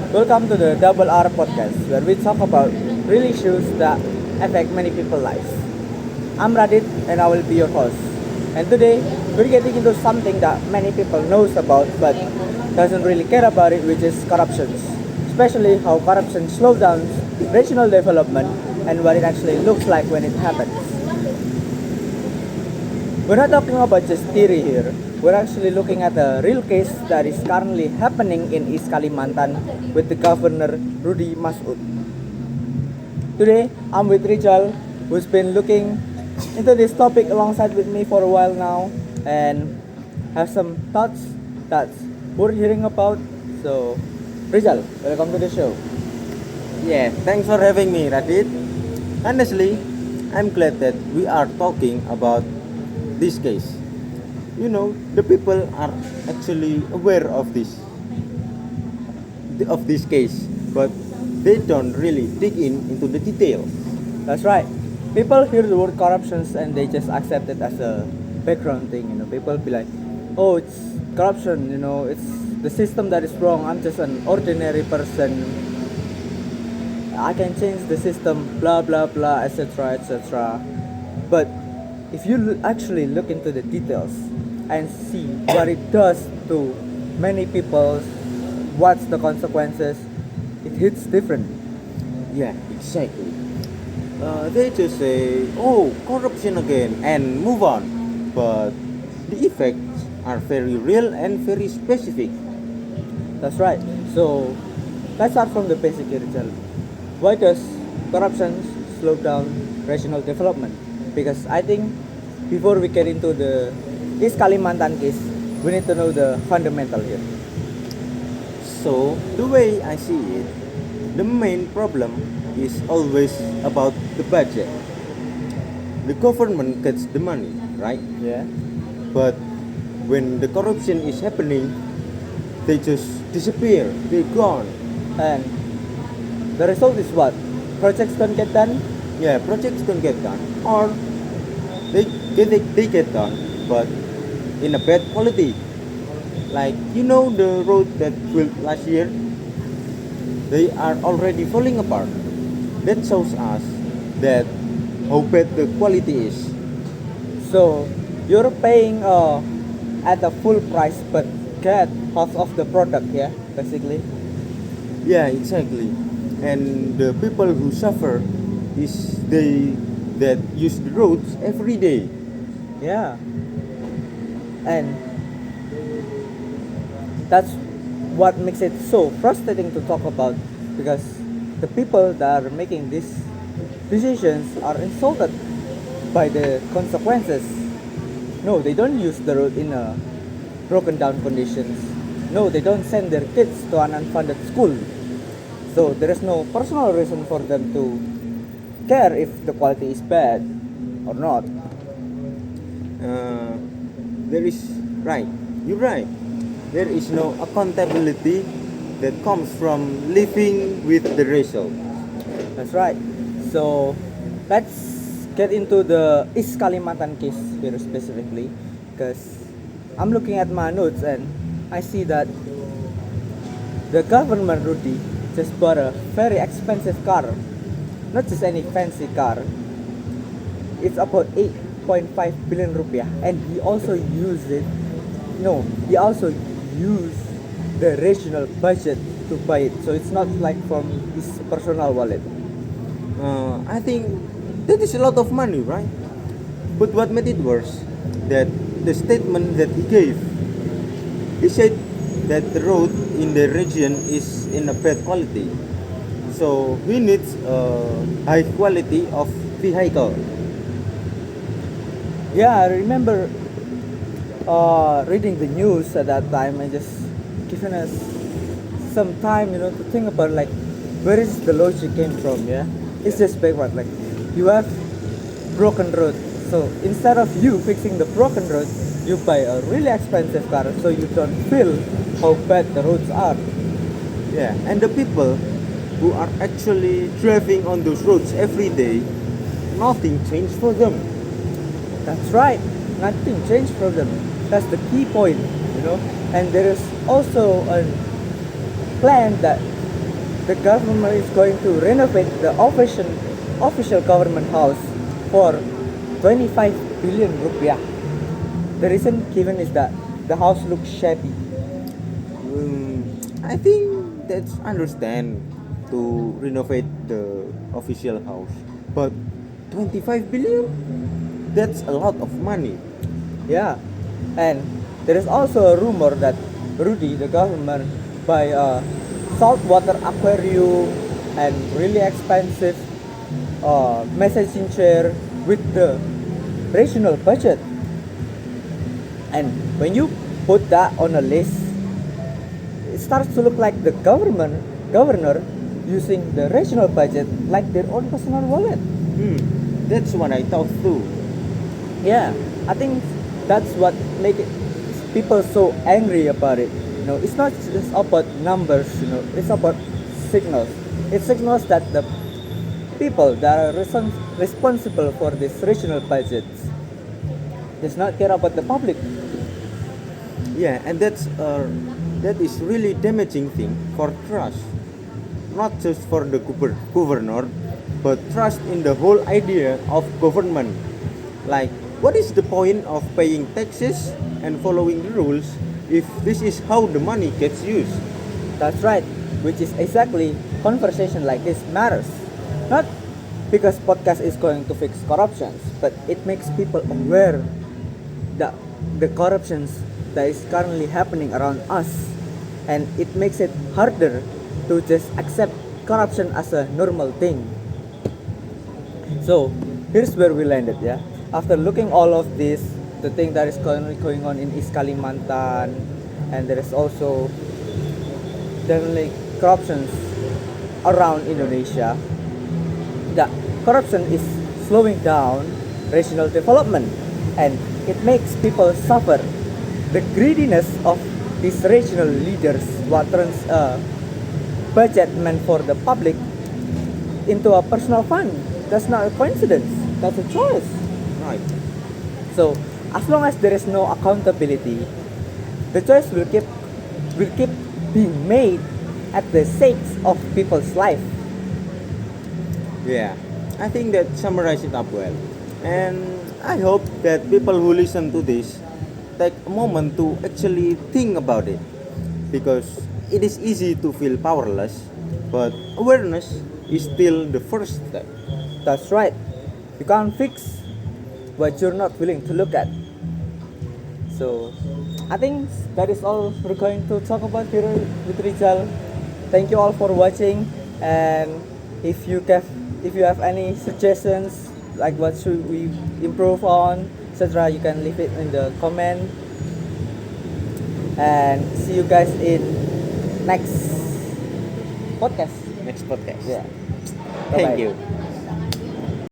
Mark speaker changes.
Speaker 1: Welcome to the Double R podcast, where we talk about real issues that affect many people's lives. I'm Radit, and I will be your host. And today, we're getting into something that many people knows about but doesn't really care about it, which is corruption. Especially how corruption slows down regional development and what it actually looks like when it happens. We're not talking about just theory here. We're actually looking at a real case that is currently happening in East Kalimantan with the governor Rudy Masud. Today, I'm with Rijal, who's been looking into this topic alongside with me for a while now and have some thoughts that we're hearing about. So, Rijal, welcome to the show.
Speaker 2: Yeah, thanks for having me, Radit. Honestly, I'm glad that we are talking about this case. The people are actually aware of this case, but they don't really dig into the details.
Speaker 1: That's right. People hear the word corruptions and they just accept it as a background thing. People be like, "Oh, it's corruption. It's the system that is wrong. I'm just an ordinary person. I can change the system. Blah blah blah, etc. etc." But if you actually look into the details and see what it does to many people, what's the consequences, it hits different.
Speaker 2: Yeah, exactly. They just say, "Oh, corruption again," and move on. But the effects are very real and very specific.
Speaker 1: That's right. So let's start from the basic here itself. Why does corruption slow down regional development? Because I think before we get into the East Kalimantan case, we need to know the fundamental here.
Speaker 2: So, the way I see it, the main problem is always about the budget. The government gets the money, right?
Speaker 1: Yeah.
Speaker 2: But when the corruption is happening, they just disappear, they're gone.
Speaker 1: And the result is what? Projects don't get done.
Speaker 2: Yeah, projects don't get done, or they get done, but in a bad quality. Like the road that built last year, they are already falling apart. That shows us that how bad the quality is.
Speaker 1: So you're paying at the full price but get half of the product, yeah, basically.
Speaker 2: Yeah, exactly. And the people who suffer is they that use the roads every day.
Speaker 1: Yeah. And that's what makes it so frustrating to talk about because the people that are making these decisions are insulted by the consequences. No, they don't use the road in a broken down conditions. No, they don't send their kids to an unfunded school. So there is no personal reason for them to care if the quality is bad or not.
Speaker 2: Uh, there is right. You're right. There is no accountability that comes from living with the result.
Speaker 1: That's right. So let's get into the East Kalimantan case here specifically because I'm looking at my notes and I see that the government Rudy just bought a very expensive car. Not just any fancy car. It's about 8.5 billion rupiah and he also used it. No, he also used the regional budget to buy it. So it's not like from his personal wallet.
Speaker 2: I think that is a lot of money, right? But what made it worse, that the statement that he gave, he said that the road in the region is in a bad quality. So we need high quality of vehicle.
Speaker 1: Yeah, I remember reading the news at that time and just giving us some time, to think about like where is the logic came from. Yeah, it's just backward. Like you have broken road, so instead of you fixing the broken road, you buy a really expensive car so you don't feel how bad the roads are.
Speaker 2: Yeah, and the people who are actually driving on those roads every day, nothing changed for them.
Speaker 1: That's right. Nothing changed for them. That's the key point. And there is also a plan that the government is going to renovate the official government house for 25 billion rupiah. The reason given is that the house looks shabby.
Speaker 2: I think that's understand to renovate the official house, but 25 billion? That's a lot of money.
Speaker 1: Yeah, and there is also a rumor that Rudy, the government, buy a saltwater aquarium and really expensive messaging chair with the regional budget. And when you put that on a list, it starts to look like the governor using the regional budget like their own personal wallet.
Speaker 2: That's what I thought too.
Speaker 1: Yeah, I think that's what make it people so angry about it. It's not just about numbers. It's about signals. It signals that the people that are responsible for these regional budgets does not care about the public.
Speaker 2: Yeah, and that is really damaging thing for trust, not just for the governor, but trust in the whole idea of government. Like, what is the point of paying taxes and following the rules if this is how the money gets used?
Speaker 1: That's right, which is exactly conversation like this matters. Not because podcast is going to fix corruptions, but it makes people aware that the corruptions that is currently happening around us, and it makes it harder to just accept corruption as a normal thing. So here's where we landed, yeah. After looking all of this, the thing that is currently going on in East Kalimantan, and there is also definitely corruptions around Indonesia. The corruption is slowing down regional development, and it makes people suffer. The greediness of these regional leaders what turns a budget meant for the public into a personal fund. That's not a coincidence. That's a choice.
Speaker 2: Right.
Speaker 1: So as long as there is no accountability, the choice will keep being made at the sake of people's life.
Speaker 2: Yeah, I think that summarizes it up well. And I hope that people who listen to this take a moment to actually think about it. Because it is easy to feel powerless, but awareness is still the first step.
Speaker 1: That's right. You can't fix what you're not willing to look at. So I think that is all we're going to talk about here with Rizal. Thank you all for watching, and if you have any suggestions like what should we improve on, etc., you can leave it in the comment. And see you guys in next podcast.
Speaker 2: Next podcast.
Speaker 1: Yeah.
Speaker 2: Thank
Speaker 1: Bye-bye.
Speaker 2: you.